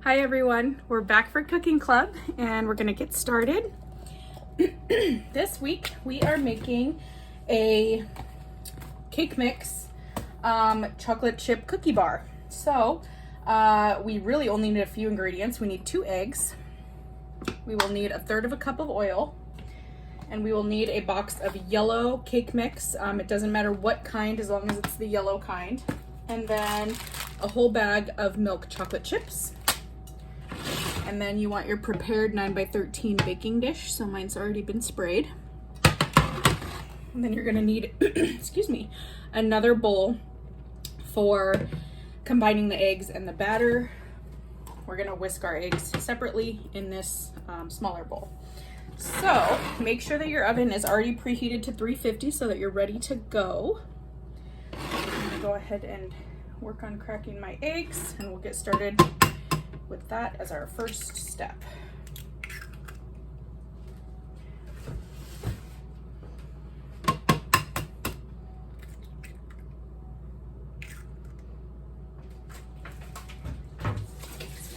Hi everyone, we're back for Cooking Club and we're gonna get started. This week we are making a cake mix chocolate chip cookie bar. So we really only need a few ingredients. We need 2 eggs, we will need 1/3 cup of oil, and we will need a box of yellow cake mix. It doesn't matter what kind as long as it's the yellow kind. And then a whole bag of milk chocolate chips. And then you want your prepared 9x13 baking dish. So mine's already been sprayed. And then you're gonna need, excuse me, another bowl for combining the eggs and the batter. We're gonna whisk our eggs separately in this smaller bowl. So make sure that your oven is already preheated to 350 so that you're ready to go. I'm gonna go ahead and work on cracking my eggs, and we'll get started with that as our first step.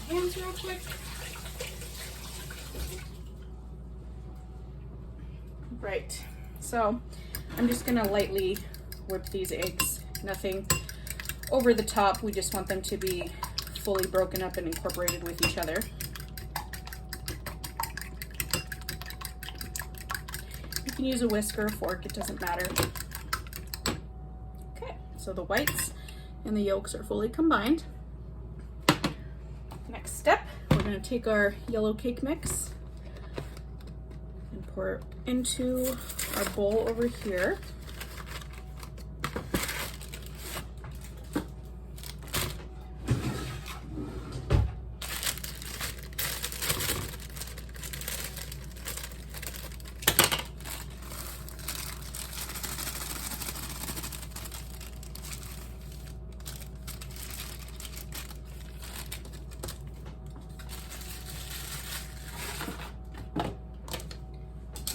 Hands real quick. Right, so I'm just gonna lightly whip these eggs. Nothing over the top, we just want them to be fully broken up and incorporated with each other. You can use a whisk or a fork, it doesn't matter. Okay, so the whites and the yolks are fully combined. Next step, we're going to take our yellow cake mix and pour it into our bowl over here.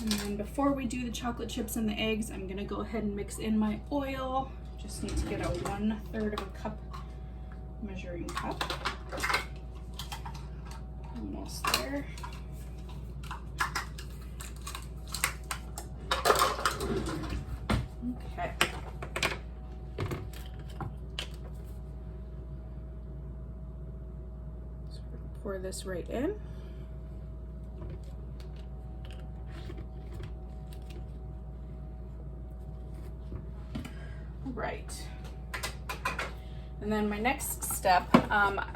And then before we do the chocolate chips and the eggs, I'm gonna go ahead and mix in my oil. Just need to get a 1/3 cup measuring cup. Almost there. Okay. So we're gonna pour this right in. Right. And then my next step,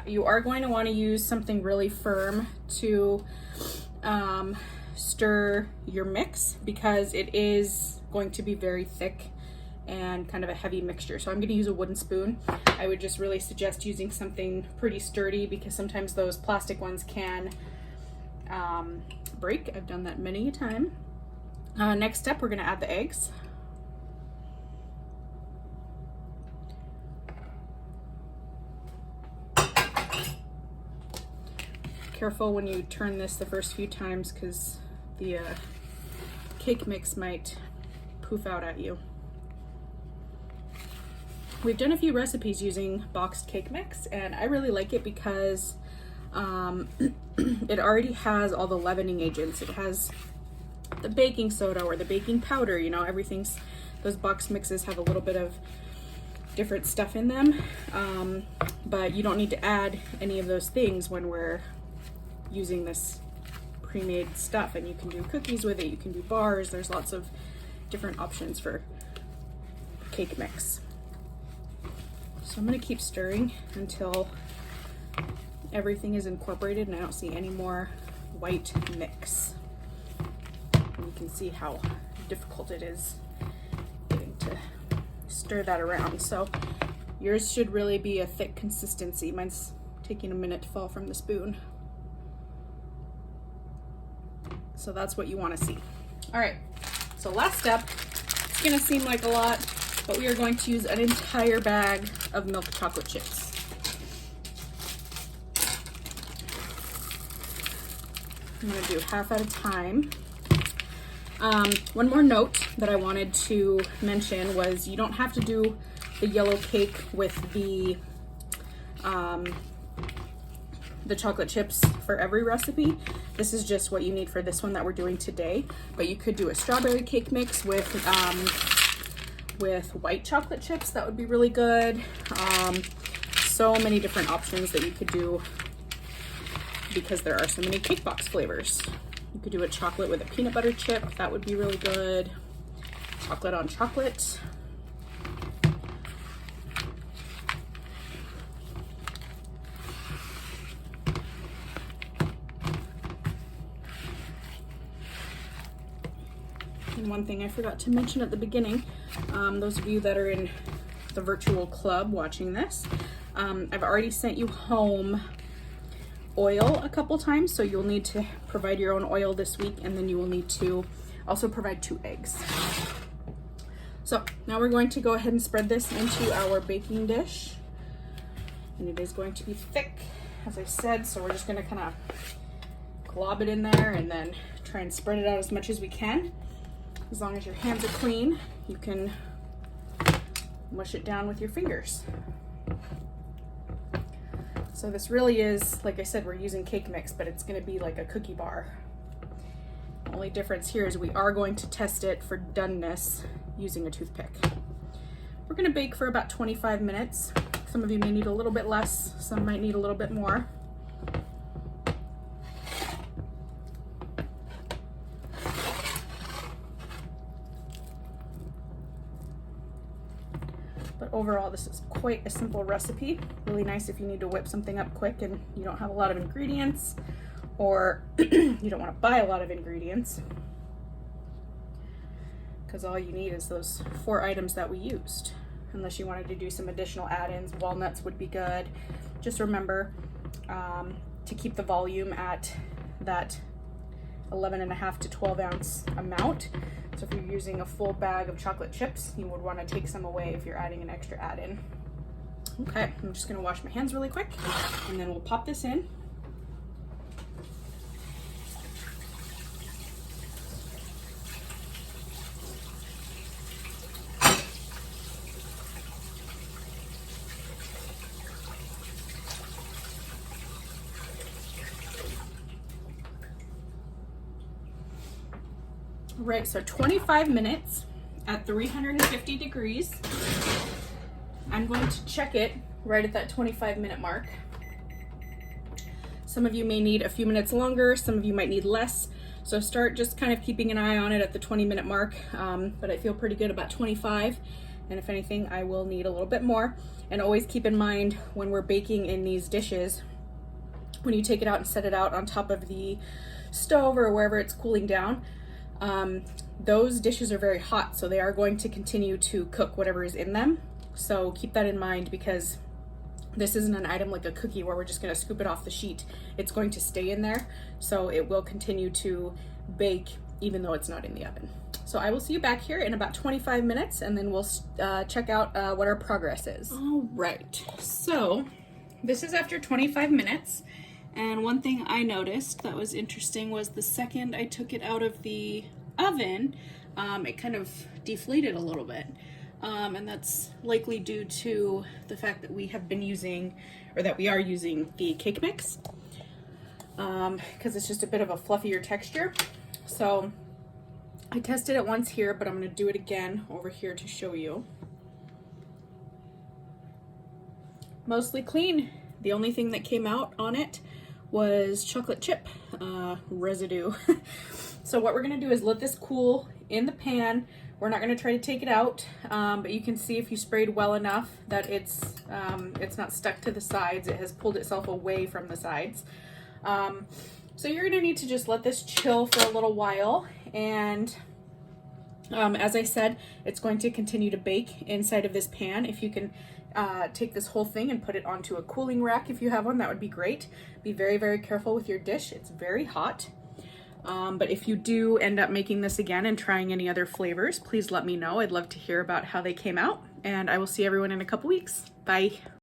you are going to want to use something really firm to stir your mix, because it is going to be very thick and kind of a heavy mixture. So I'm going to use a wooden spoon. I would just really suggest using something pretty sturdy, because sometimes those plastic ones can break. I've done that many a time. Next step, we're going to add the eggs. Careful when you turn this the first few times, because the cake mix might poof out at you. We've done a few recipes using boxed cake mix, and I really like it because it already has all the leavening agents. It has the baking soda or the baking powder, you know, everything's, those box mixes have a little bit of different stuff in them, but you don't need to add any of those things when we're using this pre-made stuff. And you can do cookies with it, you can do bars, there's lots of different options for cake mix. So I'm going to keep stirring until everything is incorporated and I don't see any more white mix. And you can see how difficult it is getting to stir that around. So yours should really be a thick consistency. Mine's taking a minute to fall from the spoon. So that's what you want to see. All right, so last step, it's gonna seem like a lot, but we are going to use an entire bag of milk chocolate chips. I'm gonna do half at a time. One more note that I wanted to mention was you don't have to do the yellow cake with the the chocolate chips for every recipe. This is just what you need for this one that we're doing today. But you could do a strawberry cake mix with white chocolate chips. That would be really good. So many different options that you could do because there are so many cake box flavors. You could do a chocolate with a peanut butter chip. That would be really good. Chocolate on chocolate. And one thing I forgot to mention at the beginning, those of you that are in the virtual club watching this, I've already sent you home oil a couple times, so you'll need to provide your own oil this week, and then you will need to also provide 2 eggs. So now we're going to go ahead and spread this into our baking dish, and it is going to be thick, as I said, so we're just going to kind of glob it in there and then try and spread it out as much as we can. As long as your hands are clean, you can mush it down with your fingers. So this really is, like I said, we're using cake mix, but it's going to be like a cookie bar. The only difference here is we are going to test it for doneness using a toothpick. We're going to bake for about 25 minutes. Some of you may need a little bit less, some might need a little bit more. But overall, this is quite a simple recipe. Really nice if you need to whip something up quick and you don't have a lot of ingredients, or you don't want to buy a lot of ingredients, because all you need is those 4 items that we used. Unless you wanted to do some additional add-ins, walnuts would be good. Just remember to keep the volume at that 11.5 to 12 ounce amount. So if you're using a full bag of chocolate chips, you would want to take some away if you're adding an extra add-in. Okay, I'm just going to wash my hands really quick, and then we'll pop this in. Right, so 25 minutes at 350 degrees. I'm going to check it right at that 25-minute mark. Some of you may need a few minutes longer, some of you might need less. So start just kind of keeping an eye on it at the 20-minute mark, but I feel pretty good about 25. And if anything, I will need a little bit more. And always keep in mind when we're baking in these dishes, when you take it out and set it out on top of the stove or wherever it's cooling down, those dishes are very hot, so they are going to continue to cook whatever is in them. So keep that in mind, because this isn't an item like a cookie where we're just going to scoop it off the sheet. It's going to stay in there, so it will continue to bake even though it's not in the oven. So I will see you back here in about 25 minutes, and then we'll check out what our progress is. All right, so this is after 25 minutes. And one thing I noticed that was interesting was the second I took it out of the oven, it kind of deflated a little bit. And that's likely due to the fact that we have been using, or that we are using, the cake mix, because it's just a bit of a fluffier texture. So I tested it once here, but I'm going to do it again over here to show you. Mostly clean. The only thing that came out on it was chocolate chip residue. So what we're gonna do is let this cool in the pan. We're not gonna try to take it out, but you can see if you sprayed well enough that it's not stuck to the sides. It has pulled itself away from the sides. So you're gonna need to just let this chill for a little while, and as I said, it's going to continue to bake inside of this pan. If you can take this whole thing and put it onto a cooling rack, if you have one, that would be great. Be very, very careful with your dish. It's very hot. But if you do end up making this again and trying any other flavors, please let me know. I'd love to hear about how they came out, and I will see everyone in a couple weeks. Bye.